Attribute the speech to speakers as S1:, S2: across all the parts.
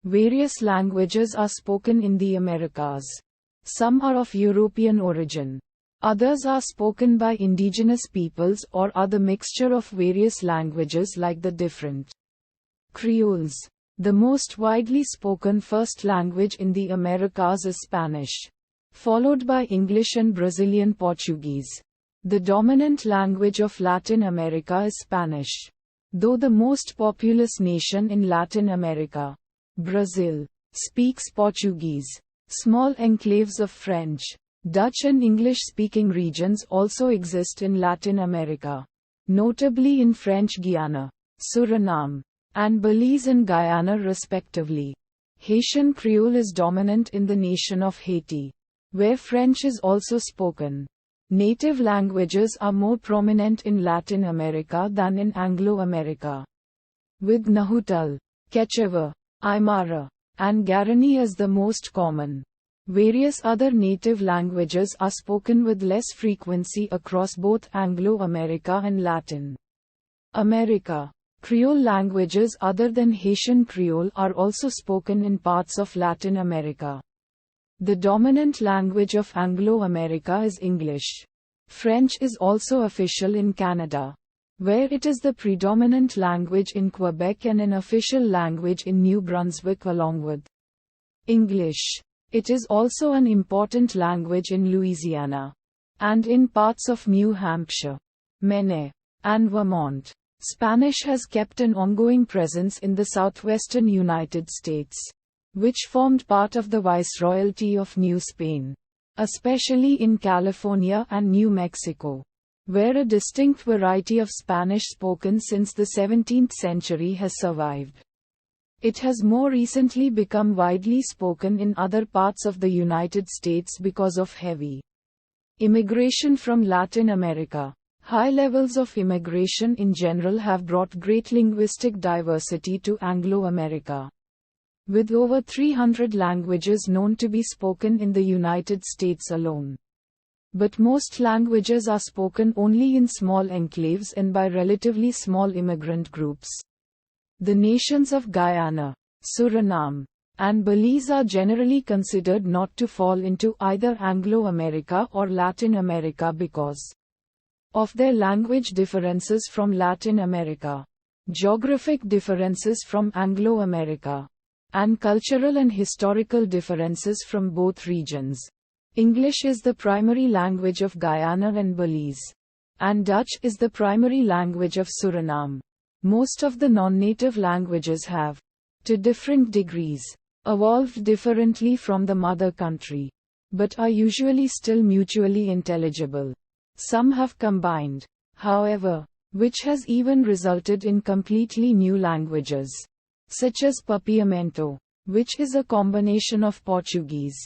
S1: Various languages are spoken in the Americas. Some are of European origin. Others are spoken by indigenous peoples or are the mixture of various languages like the different Creoles. The most widely spoken first language in the Americas is Spanish, followed by English and Brazilian Portuguese. The dominant language of Latin America is Spanish, though the most populous nation in Latin America, Brazil, speaks Portuguese. Small enclaves of French, Dutch and English-speaking regions also exist in Latin America, notably in French Guiana, Suriname, and Belize and Guyana respectively. Haitian Creole is dominant in the nation of Haiti, where French is also spoken. Native languages are more prominent in Latin America than in Anglo-America, with Nahuatl, Quechua, Aymara, and Guarani as the most common. Various other native languages are spoken with less frequency across both Anglo-America and Latin America. Creole languages other than Haitian Creole are also spoken in parts of Latin America. The dominant language of Anglo-America is English. French is also official in Canada, where it is the predominant language in Quebec and an official language in New Brunswick along with English. It is also an important language in Louisiana, and in parts of New Hampshire, Maine, and Vermont. Spanish has kept an ongoing presence in the southwestern United States, which formed part of the Viceroyalty of New Spain, especially in California and New Mexico, where a distinct variety of Spanish spoken since the 17th century has survived. It has more recently become widely spoken in other parts of the United States because of heavy immigration from Latin America. High levels of immigration in general have brought great linguistic diversity to Anglo-America, with over 300 languages known to be spoken in the United States alone. But most languages are spoken only in small enclaves and by relatively small immigrant groups. The nations of Guyana, Suriname, and Belize are generally considered not to fall into either Anglo-America or Latin America because of their language differences from Latin America, geographic differences from Anglo-America, and cultural and historical differences from both regions. English is the primary language of Guyana and Belize, and Dutch is the primary language of Suriname. Most of the non-native languages have, to different degrees, evolved differently from the mother country, but are usually still mutually intelligible. Some have combined, however, which has even resulted in completely new languages, such as Papiamento, which is a combination of Portuguese,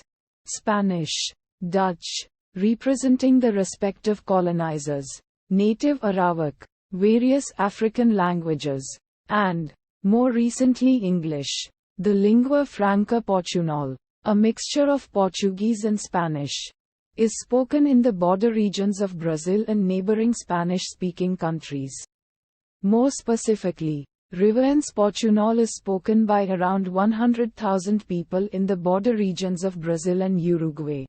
S1: Spanish, Dutch, representing the respective colonizers, native Arawak, various African languages, and, more recently English, the lingua franca Portuñol, a mixture of Portuguese and Spanish, is spoken in the border regions of Brazil and neighboring Spanish-speaking countries. More specifically, Riverence Portuñol is spoken by around 100,000 people in the border regions of Brazil and Uruguay.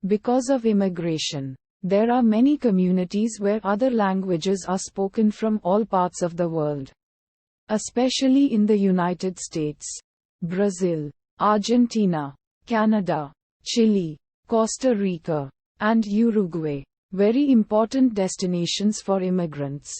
S1: Because of immigration, there are many communities where other languages are spoken from all parts of the world, especially in the United States, Brazil, Argentina, Canada, Chile, Costa Rica, and Uruguay, very important destinations for immigrants.